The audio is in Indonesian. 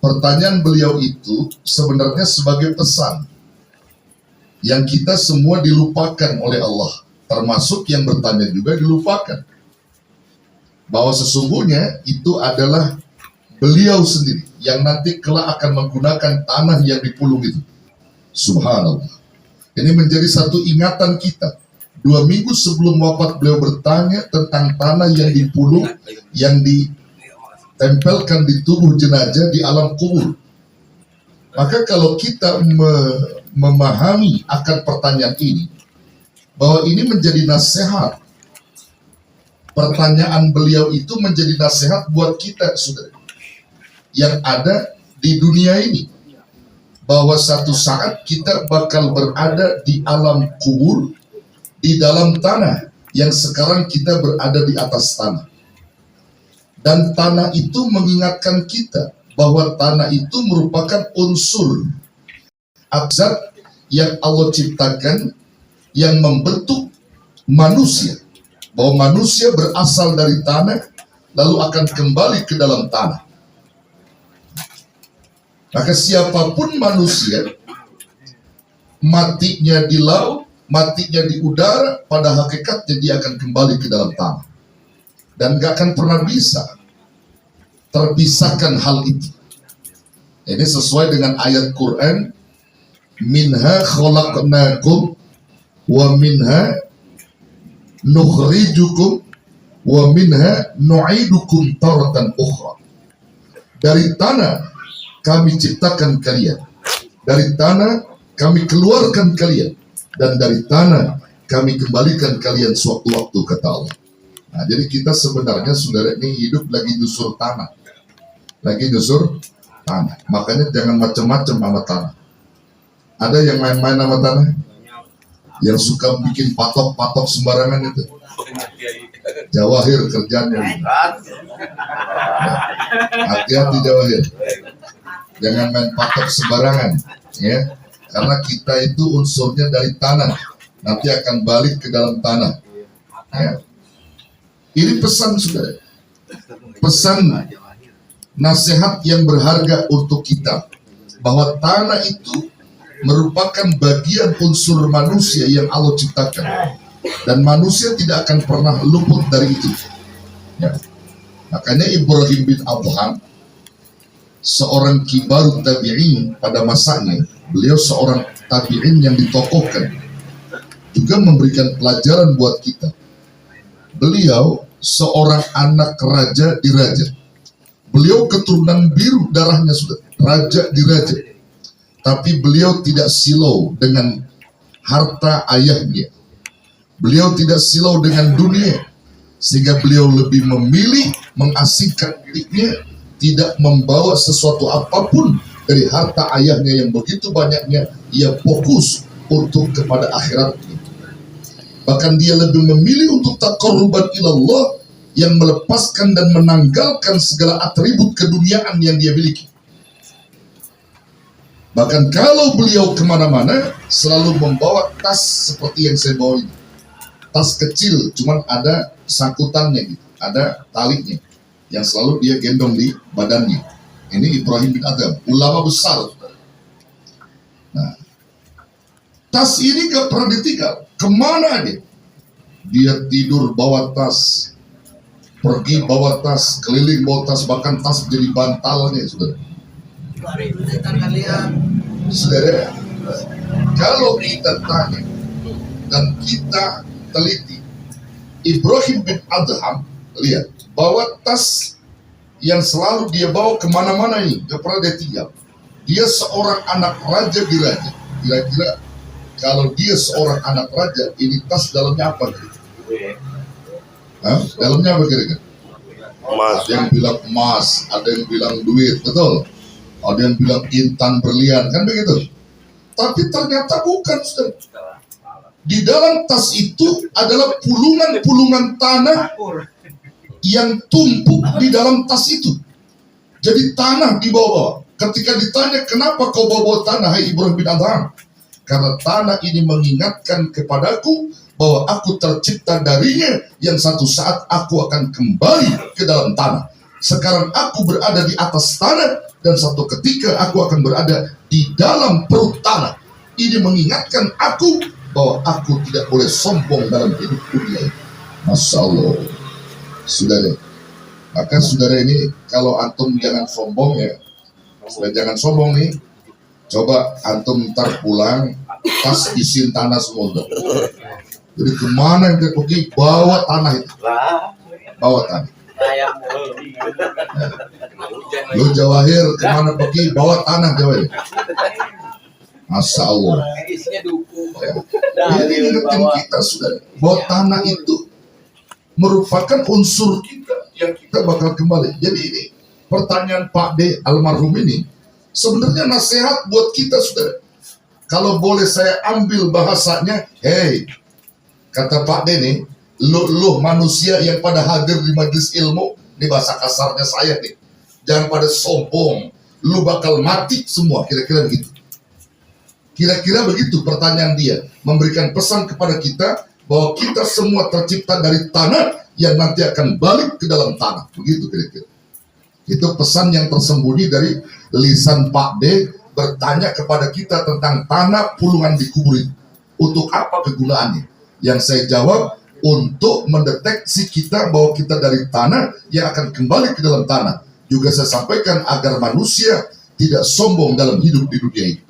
Pertanyaan beliau itu sebenarnya sebagai pesan yang kita semua dilupakan oleh Allah, termasuk yang bertanya juga dilupakan, bahwa sesungguhnya itu adalah beliau sendiri yang nanti kelak akan menggunakan tanah yang dipulung itu. Subhanallah. Ini menjadi satu ingatan kita. 2 minggu sebelum wafat beliau bertanya tentang tanah yang dipulung, yang ditempelkan di tubuh jenazah di alam kubur. Maka kalau kita memahami akan pertanyaan ini, bahwa ini menjadi nasihat, pertanyaan beliau itu menjadi nasihat buat kita, saudara, yang ada di dunia ini, bahwa satu saat kita bakal berada di alam kubur, di dalam tanah yang sekarang kita berada di atas tanah. Dan tanah itu mengingatkan kita bahwa tanah itu merupakan unsur zat yang Allah ciptakan yang membentuk manusia, bahwa manusia berasal dari tanah lalu akan kembali ke dalam tanah. Maka siapapun manusia, matinya di laut, matinya di udara, pada hakikatnya dia akan kembali ke dalam tanah. Dan gak akan pernah bisa terpisahkan hal itu. Ini sesuai dengan ayat Quran, minha khalaqnakum wa minha nukhrijukum wa minha nu'idukum taratan ukhra. Dari tanah kami ciptakan kalian, dari tanah kami keluarkan kalian, dan dari tanah kami kembalikan kalian sewaktu-waktu, kata Allah. Nah, jadi kita sebenarnya, saudara, ini hidup lagi nyusur tanah, lagi nyusur tanah. Makanya jangan macam-macam sama tanah. Ada yang main-main sama tanah, yang suka bikin patok-patok sembarangan itu. Jawahir kerjanya. Hati-hati Jawahir. Jangan main patok sembarangan, ya. Karena kita itu unsurnya dari tanah, nanti akan balik ke dalam tanah. Ya. Ini pesan, saudara, pesan nasihat yang berharga untuk kita, bahwa tanah itu merupakan bagian unsur manusia yang Allah ciptakan, dan manusia tidak akan pernah luput dari itu. Ya. Makanya Ibrahim bin Adham, seorang kibarut tabi'in pada masanya, beliau seorang tabi'in yang ditokohkan, juga memberikan pelajaran buat kita. Beliau seorang anak raja di raja. Beliau keturunan biru darahnya, sudah raja di raja. Tapi beliau tidak silau dengan harta ayahnya. Beliau tidak silau dengan dunia, sehingga beliau lebih memilih mengasihkan dirinya, tidak membawa sesuatu apapun dari harta ayahnya yang begitu banyaknya. Ia fokus untuk kepada akhiratnya. Bahkan dia lebih memilih untuk taqarruban ilallah, yang melepaskan dan menanggalkan segala atribut keduniaan yang dia miliki. Bahkan kalau beliau kemana-mana, selalu membawa tas seperti yang saya bawa ini. Tas kecil, cuman ada sangkutannya gitu, ada talinya, yang selalu dia gendong di badannya. Ini Ibrahim bin Adham, ulama besar. Nah, tas ini gak pernah ditinggal. Kemana dia? Dia tidur bawa tas, pergi bawa tas, keliling bawa tas, bahkan tas menjadi bantalnya, saudara. Saudara, kalau kita tanya dan kita teliti, Ibrahim bin Adham, lihat, bawa tas yang selalu dia bawa kemana-mana ini, gak pernah dia tinggal. Dia seorang anak raja di raja. Kira-kira kalau dia seorang anak raja, ini tas dalamnya apa? Hah? Dalamnya apa kira-kira? Ada yang bilang emas, ada yang bilang duit, betul? Ada yang bilang intan berlian, kan begitu? Tapi ternyata bukan, saudara. Di dalam tas itu adalah pulungan-pulungan tanah yang tumpuk di dalam tas itu. Jadi tanah dibawa. Ketika ditanya, kenapa kau bawa tanah, hai Ibrahim bin Adham? Karena tanah ini mengingatkan kepadaku bahwa aku tercipta darinya, yang satu saat aku akan kembali ke dalam tanah. Sekarang aku berada di atas tanah, dan satu ketika aku akan berada di dalam perut tanah. Ini mengingatkan aku bahwa aku tidak boleh sombong dalam hidup dunia ini. Masya Allah, saudara. Maka saudara ini, kalau antum jangan sombong ya, jangan sombong nih. Coba antum ntar pulang, tas isiin tanah semua. Jadi kemana yang pergi, bawa tanah itu, bawa tanah. Lu Jawahir kemana pergi, bawa tanah Jawahir. Masya Allah. Ini ingetin kita sudah, bahwa tanah itu merupakan unsur kita yang kita bakal kembali. Jadi ini pertanyaan Pak D almarhum ini sebenarnya nasihat buat kita saudara. Kalau boleh saya ambil bahasanya, hey, kata Pak D nih, lu manusia yang pada hadir di majelis ilmu, ini bahasa kasarnya saya nih, jangan pada sombong, lu bakal mati semua, kira-kira begitu. Kira-kira begitu pertanyaan dia, memberikan pesan kepada kita bahwa kita semua tercipta dari tanah yang nanti akan balik ke dalam tanah, begitu kira-kira. Itu pesan yang tersembunyi dari lisan Pak D bertanya kepada kita tentang tanah pulungan dikubur itu. Untuk apa kegunaannya? Yang saya jawab, untuk mendeteksi kita bahwa kita dari tanah yang akan kembali ke dalam tanah. Juga saya sampaikan agar manusia tidak sombong dalam hidup di dunia ini.